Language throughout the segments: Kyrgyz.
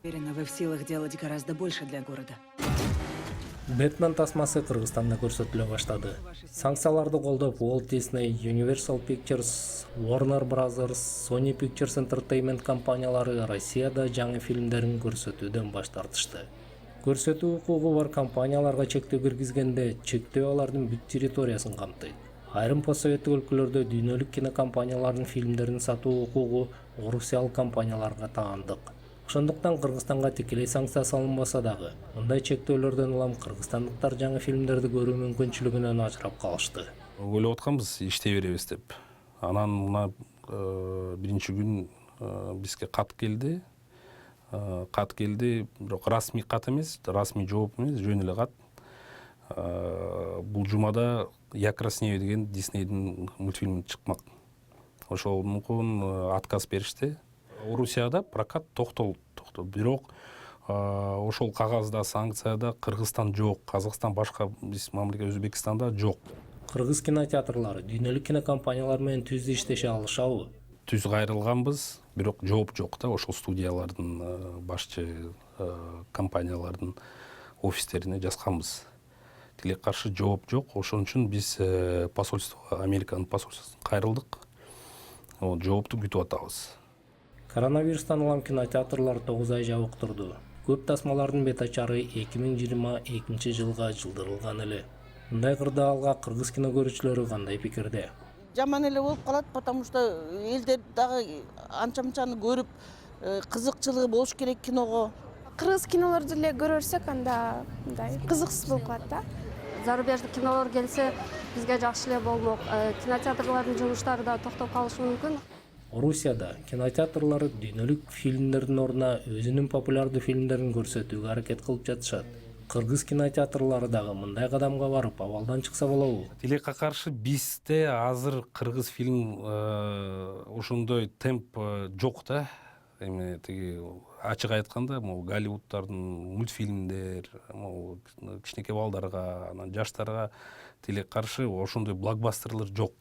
Уверена, вы в силах делать гораздо больше для города. Бэтмен тасмасы Кыргызстанда көрсөтүлө баштады. Санкцияларды колдоп Walt Disney, Universal Pictures, Warner Brothers, Sony Pictures Entertainment компаниялары Россияда жаңы фильмдерин көрсөтүүдөн баш тартышты. Көрсөтүү укугу бар компанияларга чектөө киргизгенде, чектөө алардын бүт территориясын камтыйт. Айрым постсоветтик өлкөлөрдө дүйнөлүк кинокомпаниялардын фильмдерин сатуу укугу орусиялык компанияларга таандык. Ошондуктан Кыргызстанга тикелей санкция салынбаса дагы, мындай чектөөлөрдөн улам кыргызстандыктар жаңы фильмдерди көрүү мүмкүнчүлүгүнөн ажырап калышты. Ойлоп атканбыз иштей беребиз деп. Анан мына биринчи күн бизге кат келди. Бирок расмий кат эмес, расмий жооп эмес, жөн эле кат. Бул жумада «Я краснею» деген Диснейдин мультфильми чыкмак. Ошондон отказ беришти. Орусияда прокат токтолду. Бирок ошол кагазда, санкцияда Кыргызстан жок, Казакстан башка биз мамлекет Өзбекстанда жок. Кыргыз кинотеатрлары дүйнөлүк кинокомпаниялар менен түз иштеше алышабы? Түз кайрылганбыз, бирок жооп жок да, ошол студиялардын башчы компаниялардын офистерине жазганбыз. Тилек каршы жооп жок, ошон үчүн биз посольствого, Американын посольствосуна кайрылдык. Жоопту күтүп атабыз. Коронавирустан улам кинотеатрлар 9 ай жабык турду. Көп тасмалардын бет ачары 2022 жылга жылдырылган эле. Мындай кырдаалга кыргыз кино көрүүчүлөрү кандай пикирде? Жаман эле болуп калат, потому что элдер дагы анча-мынчаны көрүп, кызыкчылыгы болуш керек киного. Кыргыз кинолорду эле көрөрсөк, анда мындай кызыксыз болуп калат да. Зарубеждик кинолор келсе, бизге жакшы эле болмок. Кинотеатрлардын жумуштары да токтоп калышы мүмкүн. Орусияда кинотеатрлары дүйнөлүк фильмдердин ордуна өзүнүн популярдуу фильмдерин көрсөтүүгө аракет кылып жатышат. Кыргыз кинотеатрлары дагы мындай кадамга барып абалдан чыкса болобу? Тилекке каршы бизде азыр кыргыз фильм ошондой темп жок да. Эми тиги ачык айтканда, Голливудтардын мультфильмдер, кичинекей балдарга, анан жаштарга тилекке каршы ошондой блокбастерлер жок.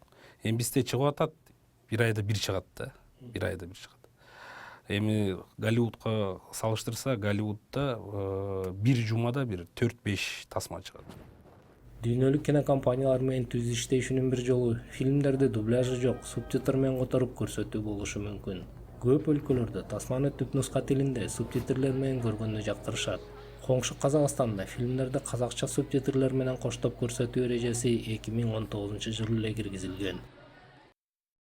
Эми бизде чыгып атат, бир айда бир чыгат да. Эми Голливудка салыштырса, Голливудда бир жумада бир 4-5 тасма чыгат. Дүйнөлүк кинокомпаниялар менен түз иштешүүнүн бир жолу фильмдерди дубляжы жок, субтитр менен которуп көрсөтүү болушу мүмкүн. Көп өлкөлөрдө тасманы түпнуска тилинде субтитрлер менен көргөндү жактырышат. Коңшу Казакстанда фильмдерди казакча субтитрлер менен коштоп көрсөтүү эрежеси 2019 жылы эле киргизилген.